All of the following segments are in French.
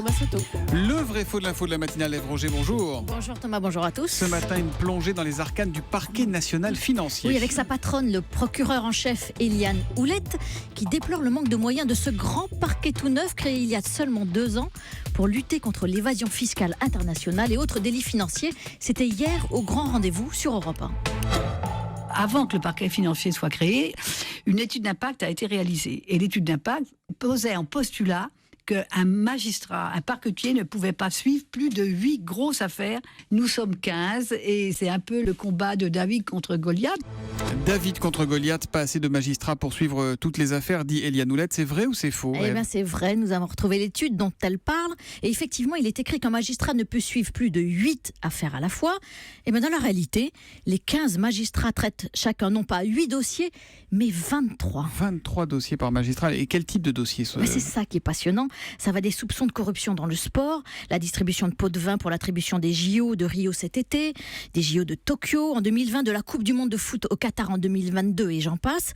Thomas Soto. Le vrai faux de l'info de la matinale, Ève Roger, bonjour. Bonjour Thomas, bonjour à tous. Ce matin, une plongée dans les arcanes du parquet national financier. Oui, avec sa patronne, le procureur en chef Éliane Houlette, qui déplore le manque de moyens de ce grand parquet tout neuf créé il y a seulement 2 ans pour lutter contre l'évasion fiscale internationale et autres délits financiers. C'était hier au grand rendez-vous sur Europe 1. Avant que le parquet financier soit créé, une étude d'impact a été réalisée. Et l'étude d'impact posait en postulat qu'un magistrat, un parquetier ne pouvait pas suivre plus de 8 grosses affaires. Nous sommes 15 et c'est un peu le combat de David contre Goliath. David contre Goliath, pas assez de magistrats pour suivre toutes les affaires, dit Éliane Houlette. C'est vrai ou c'est faux? Eh bien, c'est vrai, nous avons retrouvé l'étude dont elle parle. Et effectivement, il est écrit qu'un magistrat ne peut suivre plus de 8 affaires à la fois. Et bien, dans la réalité, les 15 magistrats traitent chacun non pas 8 dossiers, mais 23. 23 dossiers par magistrat. Et quel type de dossier Mais c'est ça qui est passionnant. Ça va des soupçons de corruption dans le sport, la distribution de pots de vin pour l'attribution des JO de Rio cet été, des JO de Tokyo en 2020, de la Coupe du Monde de foot au Qatar en 2022 et j'en passe,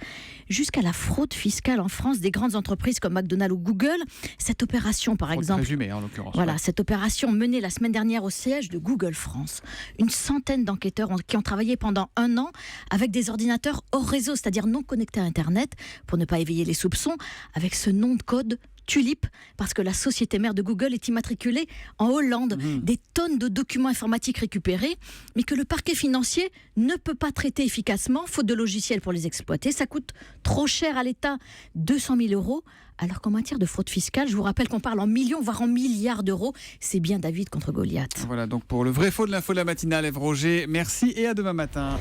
jusqu'à la fraude fiscale en France des grandes entreprises comme McDonald's ou Google. Cette opération, par exemple, présumée, en l'occurrence. voilà, Ouais. cette opération menée la semaine dernière au siège de Google France. Une centaine d'enquêteurs qui ont travaillé pendant 1 an avec des ordinateurs hors réseau, c'est-à-dire non connectés à Internet, pour ne pas éveiller les soupçons, avec ce nom de code Tulip, parce que la société mère de Google est immatriculée en Hollande. Des tonnes de documents informatiques récupérés, mais que le parquet financier ne peut pas traiter efficacement, faute de logiciels pour les exploiter. Ça coûte trop cher à l'État, 200 000 €, alors qu'en matière de fraude fiscale, je vous rappelle qu'on parle en millions, voire en milliards d'euros. C'est bien David contre Goliath. Voilà donc pour le vrai faux de l'info de la matinale, Ève Roger. Merci et à demain matin.